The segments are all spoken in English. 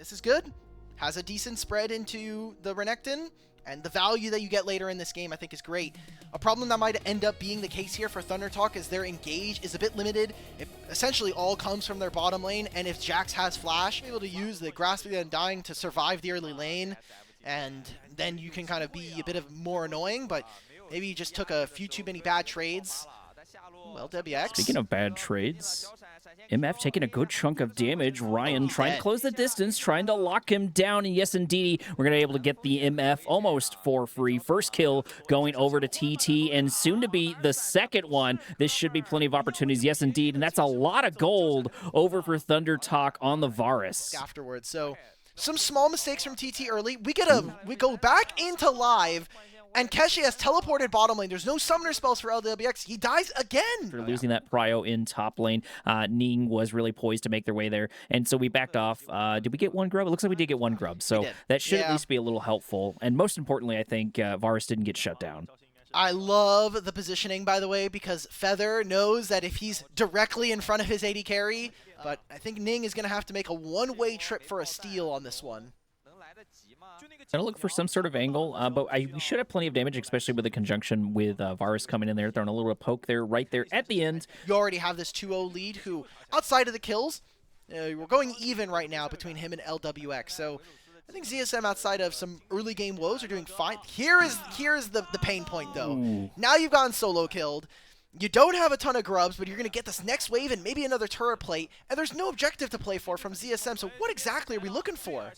this is good. Has a decent spread into the Renekton, and the value that you get later in this game I think is great. A problem that might end up being the case here for ThunderTalk is their engage is a bit limited. It essentially all comes from their bottom lane, and if Jax has flash, able to use the Grasping and Dying to survive the early lane, and then you can kind of be a bit of more annoying, but maybe you just took a few too many bad trades. Well, WX. Speaking of bad trades, MF taking a good chunk of damage. Ryan trying to close the distance, trying to lock him down. And yes, indeed, we're going to be able to get the MF almost for free. First kill going over to TT, and soon to be the second one. This should be plenty of opportunities. Yes, indeed. And that's a lot of gold over for ThunderTalk on the Varus. Afterwards, so some small mistakes from TT early. We go back into live. And Keshi has teleported bottom lane. There's no summoner spells for LWX. He dies again. For losing that prio in top lane, Ning was really poised to make their way there. And so we backed off. Did we get one grub? It looks like we did get one grub. So that should at least be a little helpful. And most importantly, I think Varus didn't get shut down. I love the positioning, by the way, because Feather knows that if he's directly in front of his AD carry, but I think Ning is going to have to make a one-way trip for a steal on this one. Gonna look for some sort of angle, but we should have plenty of damage, especially with the conjunction with Varus coming in there, throwing a little poke there, right there at the end. You already have this 2-0 lead, who, outside of the kills, we're going even right now between him and LWX, so I think ZSM, outside of some early game woes, are doing fine. Here is the pain point, though. Ooh. Now you've gotten solo killed. You don't have a ton of grubs, but you're going to get this next wave and maybe another turret plate, and there's no objective to play for from ZSM, so what exactly are we looking for?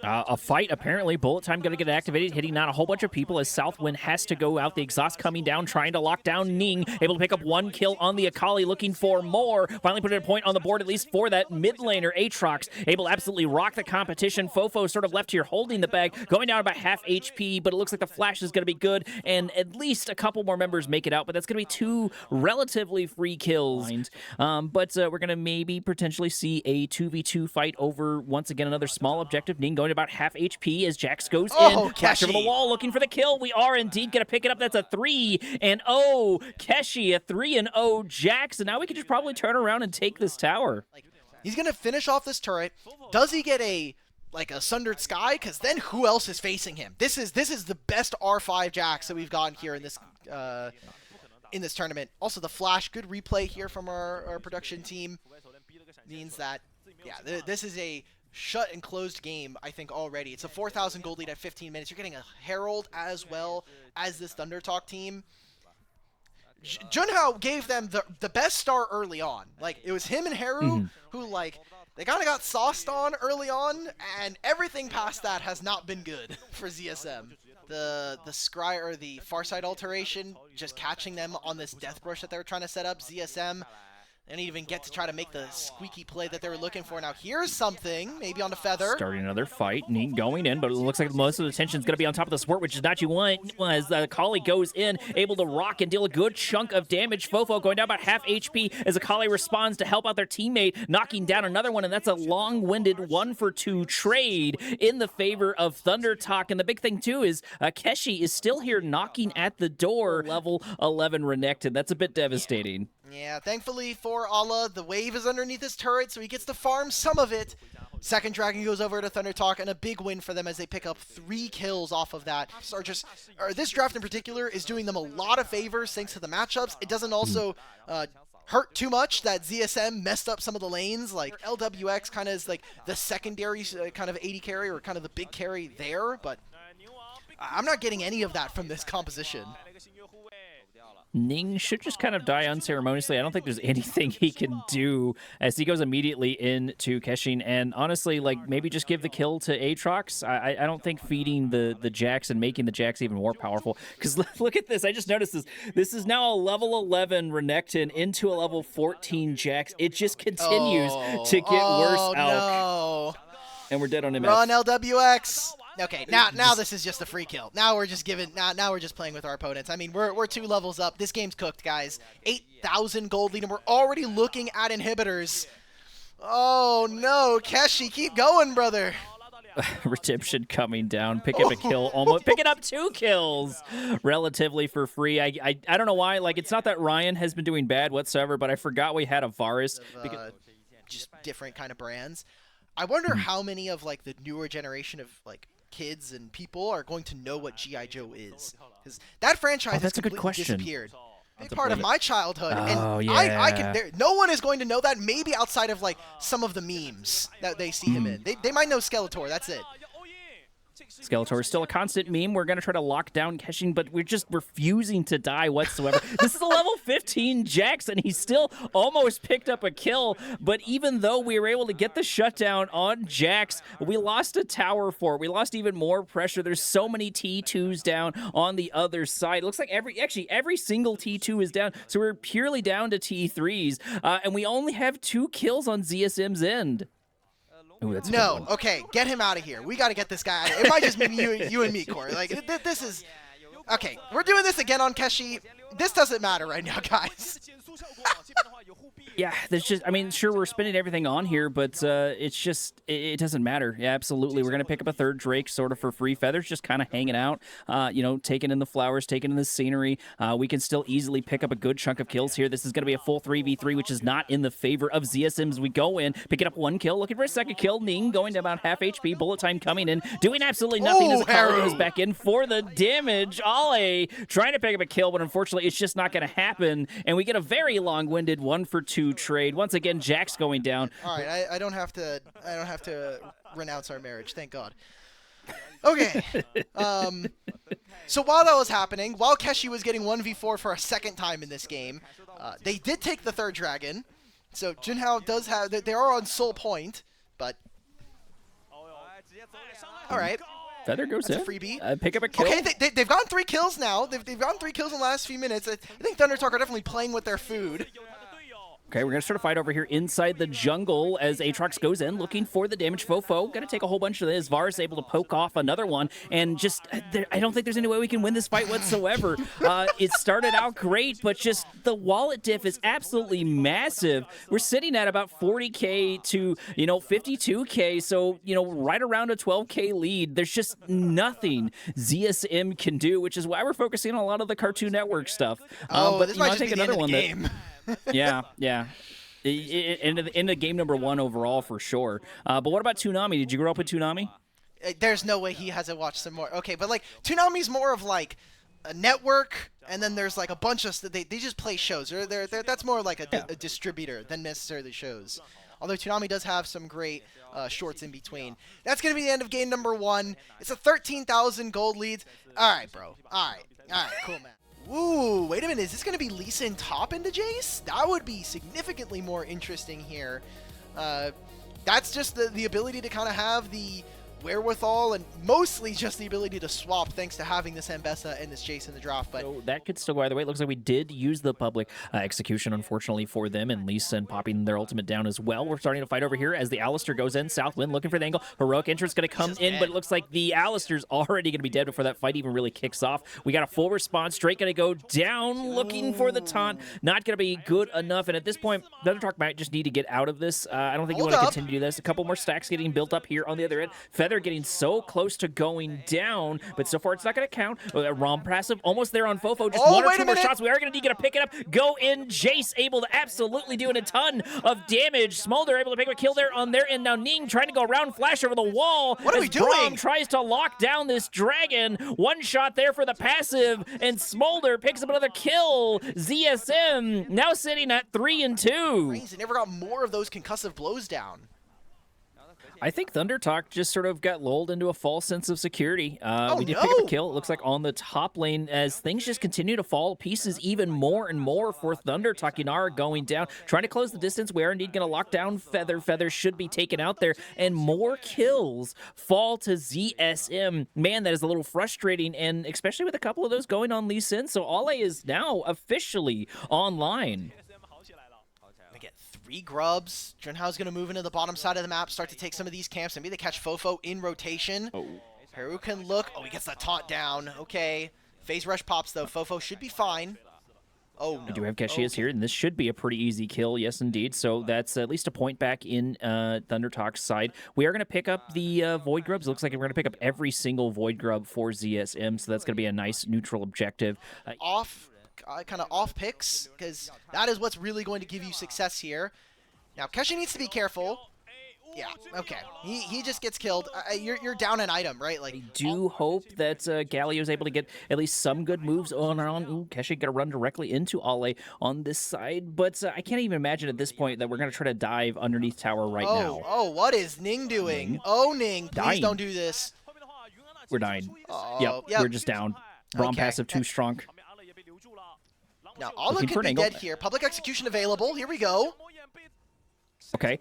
A fight, apparently. Bullet time going to get activated, hitting down a whole bunch of people as Southwind has to go out. The exhaust coming down, trying to lock down Ning, able to pick up one kill on the Akali, looking for more. Finally put a point on the board, at least for that mid laner. Aatrox able to absolutely rock the competition. Fofo sort of left here holding the bag, going down about half HP, but it looks like the flash is going to be good, and at least a couple more members make it out, but that's going to be two relatively free kills. But we're going to maybe potentially see a 2v2 fight over, once again, another small objective. Ning going to about half HP as Jax goes in. Flash over the wall looking for the kill. We are indeed going to pick it up. That's a 3-0 Keshi, a 3-0 Jax, and now we can just probably turn around and take this tower. He's going to finish off this turret. Does he get a Sundered Sky? Because then who else is facing him? This is the best R5 Jax that we've gotten here in this tournament. Also, the flash, good replay here from our production team, means that, yeah, this is a shut and closed game, I think, already. It's a 4,000 gold lead at 15 minutes. You're getting a Herald as well as this ThunderTalk team. Junhao gave them the best start early on. Like, it was him and Haru who, like, they kind of got sauced on early on, and everything past that has not been good for ZSM. The Scry, or the Farsight alteration, just catching them on this death brush that they were trying to set up. ZSM didn't even get to try to make the squeaky play that they were looking for. Now here's something, maybe on the Feather. Starting another fight, Ning going in, but it looks like most of the attention is going to be on top of the support, which is not you want, as Akali goes in, able to rock and deal a good chunk of damage. Fofo going down about half HP as Akali responds to help out their teammate, knocking down another one, and that's a long-winded 1-for-2 trade in the favor of ThunderTalk. And the big thing, too, is Keshi is still here knocking at the door. Level 11 Renekton. That's a bit devastating. Yeah, thankfully for Allah, the wave is underneath his turret, so he gets to farm some of it. Second Dragon goes over to ThunderTalk, and a big win for them as they pick up 3 kills off of that. This draft in particular is doing them a lot of favors thanks to the matchups. It doesn't also hurt too much that ZSM messed up some of the lanes. Like, LWX kind of is like the secondary kind of AD carry, or kind of the big carry there, but I'm not getting any of that from this composition. Ning should just kind of die unceremoniously. I don't think there's anything he can do as he goes immediately into Keshin. And honestly, like, maybe just give the kill to Aatrox. I don't think feeding the Jax and making the Jax even more powerful. Because look at this. I just noticed this. This is now a level 11 Renekton into a level 14 Jax. It just continues to get worse. No. And we're dead on him. Run, LWX. Okay, now this is just a free kill. Now we're just now we're just playing with our opponents. I mean, we're 2 levels up. This game's cooked, guys. 8,000 gold lead, and we're already looking at inhibitors. Oh no, Keshi, keep going, brother. Redemption coming down, pick up a kill, almost picking up 2 kills relatively for free. I don't know why. Like, it's not that Ryan has been doing bad whatsoever, but I forgot we had a Varus. Just different kind of brands. I wonder how many of like the newer generation of like kids and people are going to know what G.I. Joe is, because that franchise has completely disappeared. Big part of my childhood, and I can. No one is going to know that. Maybe outside of like some of the memes that they see him in. They might know Skeletor. That's it. Skeletor is still a constant meme. We're going to try to lock down Keshin, but we're just refusing to die whatsoever. This is a level 15 Jax, and he still almost picked up a kill. But even though we were able to get the shutdown on Jax, we lost a tower for it. We lost even more pressure. There's so many T2s down on the other side. It looks like every single T2 is down, so we're purely down to T3s. And we only have 2 kills on ZSM's end. Ooh, that's no, okay, get him out of here. We got to get this guy out of here. It might just be you and me, Corey. Like, this is... Okay, we're doing this again on Keshi. This doesn't matter right now, guys. Yeah, there's just, I mean, sure, we're spinning everything on here, but it's just, it doesn't matter. Yeah, absolutely. We're going to pick up a third Drake sort of for free. Feather's just kind of hanging out, you know, taking in the flowers, taking in the scenery. We can still easily pick up a good chunk of kills here. This is going to be a full 3v3, which is not in the favor of ZSM as we go in, picking up 1 kill, looking for a second kill. Ning going to about half HP, bullet time coming in, doing absolutely nothing as the Kali goes back in for the damage. Ale trying to pick up a kill, but unfortunately it's just not going to happen, and we get a very long-winded 1-for-2 trade. Once again, Jack's going down. All right, I don't have to renounce our marriage, thank God. Okay. So while that was happening, while Keshi was getting 1v4 for a second time in this game, they did take the third dragon. So Junhao does have, they are on soul point, but all right. Feather goes That's in. A freebie. Pick up a kill. Okay, they've gotten 3 kills now. They've gotten 3 kills in the last few minutes. I think ThunderTalk are definitely playing with their food. Okay, we're going to start a fight over here inside the jungle as Aatrox goes in looking for the damage. Fofo going to take a whole bunch of this. Var is able to poke off another one, and just, I don't think there's any way we can win this fight whatsoever. It started out great, but just the wallet diff is absolutely massive. We're sitting at about 40k to, you know, 52k, so, you know, right around a 12k lead. There's just nothing ZSM can do, which is why we're focusing on a lot of the Cartoon Network stuff. But this might just be the end of the game. Yeah. Into game number 1 overall for sure. But what about Toonami? Did you grow up with Toonami? There's no way he hasn't watched some more. Okay, but like Toonami's more of like a network, and then there's like a bunch of they just play shows. That's more like a distributor than necessarily shows. Although Toonami does have some great shorts in between. That's gonna be the end of game number 1. It's a 13,000 gold lead. All right, bro. All right, cool, man. Ooh, wait a minute. Is this going to be Lee Sin top into Jace? That would be significantly more interesting here. That's just the ability to kind of have the wherewithal and mostly just the ability to swap thanks to having this Ambessa and this Jace in the draft. But so that could still go either way. It looks like we did use the public execution, unfortunately, for them, and Lee Sin popping their ultimate down as well. We're starting to fight over here as the Alistair goes in. Southwind looking for the angle. Heroic entrance going to come in, but it looks like the Alistair's already going to be dead before that fight even really kicks off. We got a full response. Drake going to go down, looking for the taunt. Not going to be good enough, and at this point, ThunderTalk might just need to get out of this. I don't think you want to continue this. A couple more stacks getting built up here on the other end. Feather getting so close to going down, but so far it's not going to count. Rom passive almost there on Fofo. Just 1 or 2 more shots. We are going to need to pick it up. Go in. Jace able to absolutely do a ton of damage. Smolder able to pick up a kill there on their end. Now Ning trying to go around, flash over the wall. What are we doing? Brom tries to lock down this dragon. 1 shot there for the passive, and Smolder picks up another kill. ZSM now sitting at 3-2. They never got more of those concussive blows down. I think ThunderTalk just sort of got lulled into a false sense of security. We did pick up a kill, it looks like, on the top lane as things just continue to fall to pieces even more and more for ThunderTalk. Inara going down, trying to close the distance. We are indeed going to lock down Feather. Feather should be taken out there, and more kills fall to ZSM. Man, that is a little frustrating, and especially with a couple of those going on Lee Sin. So Ale is now officially online. 3 grubs. Junhao's going to move into the bottom side of the map, start to take some of these camps, and maybe they catch Fofo in rotation. Peru can look. Oh, he gets that taunt down. Okay. Phase rush pops, though. Fofo should be fine. Oh, no. We do have Cashias here, and this should be a pretty easy kill. Yes, indeed. So that's at least a point back in ThunderTalk's side. We are going to pick up the Void Grubs. It looks like we're going to pick up every single Void Grub for ZSM, so that's going to be a nice neutral objective. Kind of off picks, because that is what's really going to give you success here. Now, Keshi needs to be careful. Yeah, okay. He just gets killed. You're down an item, right? Like, I do hope that Galio is able to get at least some good moves on. Ooh, Keshi gonna run directly into Ale on this side, but I can't even imagine at this point that we're gonna try to dive underneath tower right now. Oh, what is Ning doing? Ning? Oh, Ning, please Dying. don't do this. We're dying. Oh, Yep, we're just down. Braum Okay. passive too strong. Now, Ala Looking for could an be angle. dead here. Public execution available. Here we go. Okay,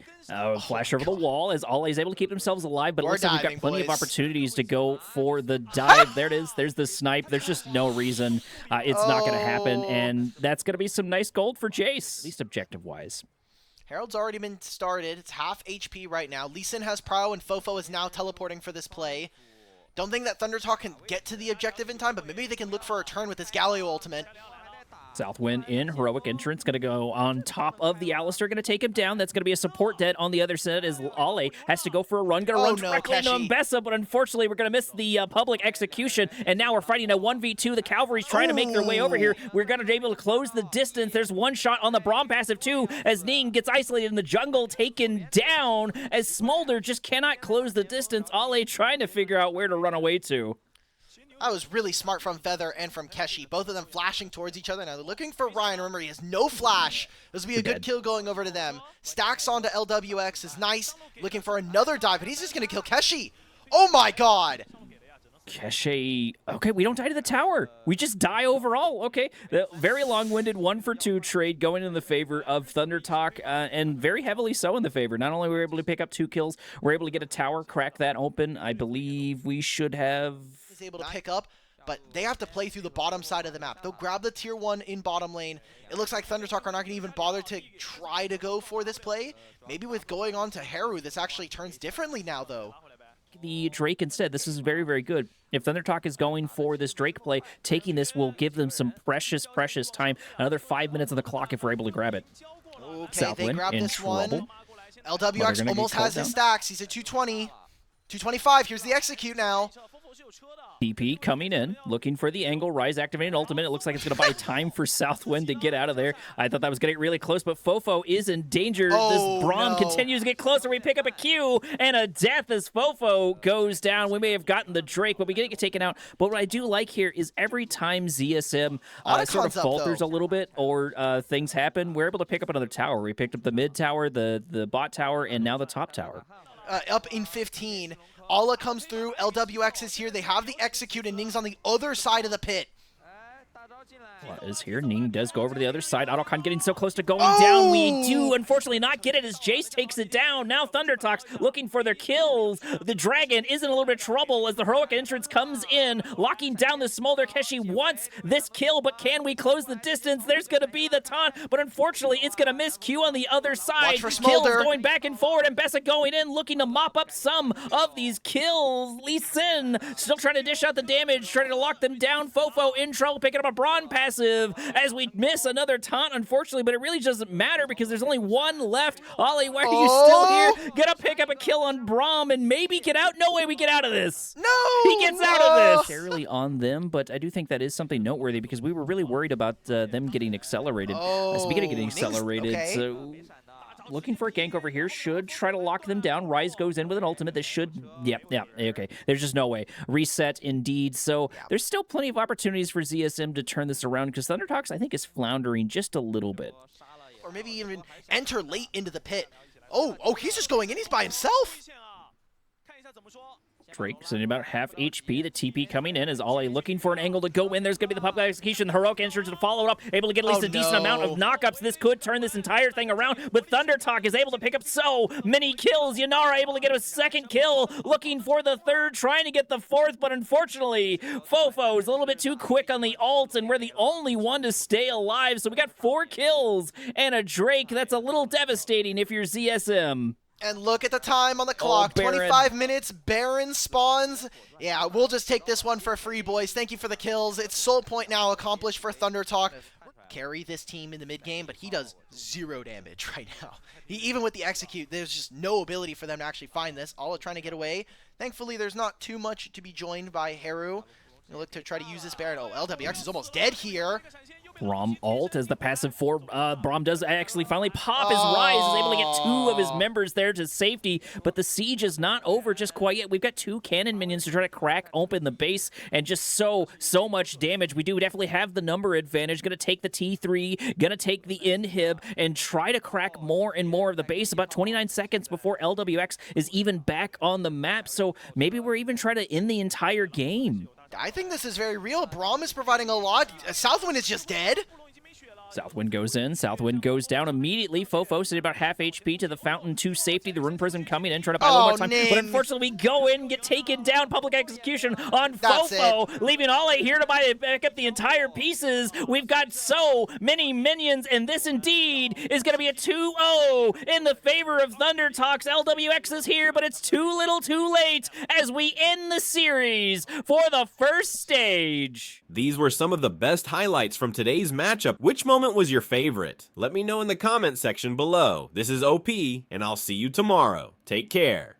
flash over the wall as Ale is able to keep themselves alive, but it We're looks like we've got diving, plenty of boys. opportunities to go for the dive. There it is. There's the snipe. There's just no reason it's not going to happen, and that's going to be some nice gold for Jace, at least objective-wise. Herald's already been started. It's half HP right now. Lee Sin has Prow, and Fofo is now teleporting for this play. Don't think that ThunderTalk can get to the objective in time, but maybe they can look for a turn with this Galio ultimate. Southwind in heroic entrance, going to go on top of the Alistair, going to take him down. That's going to be a support dead on the other side as Ale has to go for a run. Going to run directly into Mbessa, but unfortunately we're going to miss the public execution, and now we're fighting a 1v2. The Cavalry's trying to make their way over here. We're going to be able to close the distance. There's one shot on the Braum passive too as Ning gets isolated in the jungle, taken down as Smolder just cannot close the distance. Ale trying to figure out where to run away to. That was really smart from Feather and from Keshi. Both of them flashing towards each other. Now they're looking for Ryan. Remember, he has no flash. This will be a good kill going over to them. Stacks onto LWX is nice. Looking for another dive, but he's just going to kill Keshi. Oh my god! Keshi, okay, we don't die to the tower. We just die overall. Okay, the very long-winded 1-for-2 trade going in the favor of ThunderTalk, and very heavily so in the favor. Not only were we able to pick up 2 kills, we're able to get a tower, crack that open. I believe we should have... able to pick up, but they have to play through the bottom side of the map. They'll grab the tier 1 in bottom lane. It looks like ThunderTalk are not going to even bother to try to go for this play. Maybe with going on to Haru, this actually turns differently now, though. The Drake instead. This is very, very good. If ThunderTalk is going for this Drake play, taking this will give them some precious, precious time. Another 5 minutes on the clock if we're able to grab it. Okay, Southwind they grab in this trouble. one. LWX almost has his stacks. He's at 220. 225. Here's the execute now. TP coming in, looking for the angle. Rise activating ultimate. It looks like it's going to buy time for Southwind to get out of there. I thought that was going to get really close, but Fofo is in danger. Oh, this Braum no. continues to get closer. We pick up a Q and a death as Fofo goes down. We may have gotten the Drake, but we get taken out. But what I do like here is every time ZSM sort of falters a little bit or things happen, we're able to pick up another tower. We picked up the mid tower, the bot tower, and now the top tower. Up in 15. Ala comes through. LWX is here. They have the execute, and Ning's on the other side of the pit. Is here. Ning does go over to the other side. Autocon getting so close to going down. We do, unfortunately, not get it as Jace takes it down. Now ThunderTalk's looking for their kills. The Dragon is in a little bit of trouble as the heroic entrance comes in, locking down the Smolder. Keshi wants this kill, but can we close the distance? There's going to be the taunt, but unfortunately, it's going to miss Q on the other side. Watch for Smolder. Kills going back and forward, and Bessa going in, looking to mop up some of these kills. Lee Sin still trying to dish out the damage, trying to lock them down. Fofo in trouble, picking up a Braum passive as we miss another taunt, unfortunately, but it really doesn't matter because there's only one left. Ollie, why are you still here? Gonna pick up a kill on Braum and maybe get out? No way we get out of this. No! He gets out of this. Fairly on them, but I do think that is something noteworthy because we were really worried about them getting accelerated. Speaking of getting accelerated, okay. so... Looking for a gank over here. Should try to lock them down. Rise goes in with an ultimate. This should... Yeah, okay. There's just no way. Reset, indeed. So there's still plenty of opportunities for ZSM to turn this around because ThunderTalk, I think, is floundering just a little bit. Or maybe even enter late into the pit. Oh, he's just going in. He's by himself. Drake sitting about half HP. The TP coming in as Ale looking for an angle to go in. There's going to be the public execution. The heroic entrance to follow it up. Able to get at least a decent amount of knockups. This could turn this entire thing around, but ThunderTalk is able to pick up so many kills. Yanara able to get a second kill, looking for the third, trying to get the fourth, but unfortunately, Fofo is a little bit too quick on the ult, and we're the only one to stay alive. So we got 4 kills and a Drake. That's a little devastating if you're ZSM. And look at the time on the clock. 25 minutes. Baron spawns. Yeah, we'll just take this one for free, boys. Thank you for the kills. It's soul point now accomplished for ThunderTalk. Carry this team in the mid game, but he does 0 damage right now. Even with the execute, there's just no ability for them to actually find this. All trying to get away. Thankfully, there's not too much to be joined by Haru. They look to try to use this Baron. Oh, LWX is almost dead here. Braum ult as the passive for Braum does actually finally pop his rise, is able to get 2 of his members there to safety, but the siege is not over just quite yet. We've got 2 cannon minions to try to crack open the base, and just so much damage. We do definitely have the number advantage. Gonna take the T3, gonna take the inhib, and try to crack more and more of the base. About 29 seconds before LWX is even back on the map, so maybe we're even trying to end the entire game. I think this is very real. Braum is providing a lot. Southwind is just dead. Southwind goes in, Southwind goes down immediately. Fofo sitting about half HP to the Fountain to safety. The Rune Prism coming in, trying to buy a little more time. Ning. But unfortunately, we go in, get taken down. Public execution on That's Fofo, leaving Ole here to back up the entire pieces. We've got so many minions, and this indeed is going to be a 2-0 in the favor of ThunderTalk's. LWX is here, but it's too little too late as we end the series for the first stage. These were some of the best highlights from today's matchup. Which moment was your favorite? Let me know in the comment section below. This is OP, and I'll see you tomorrow. Take care.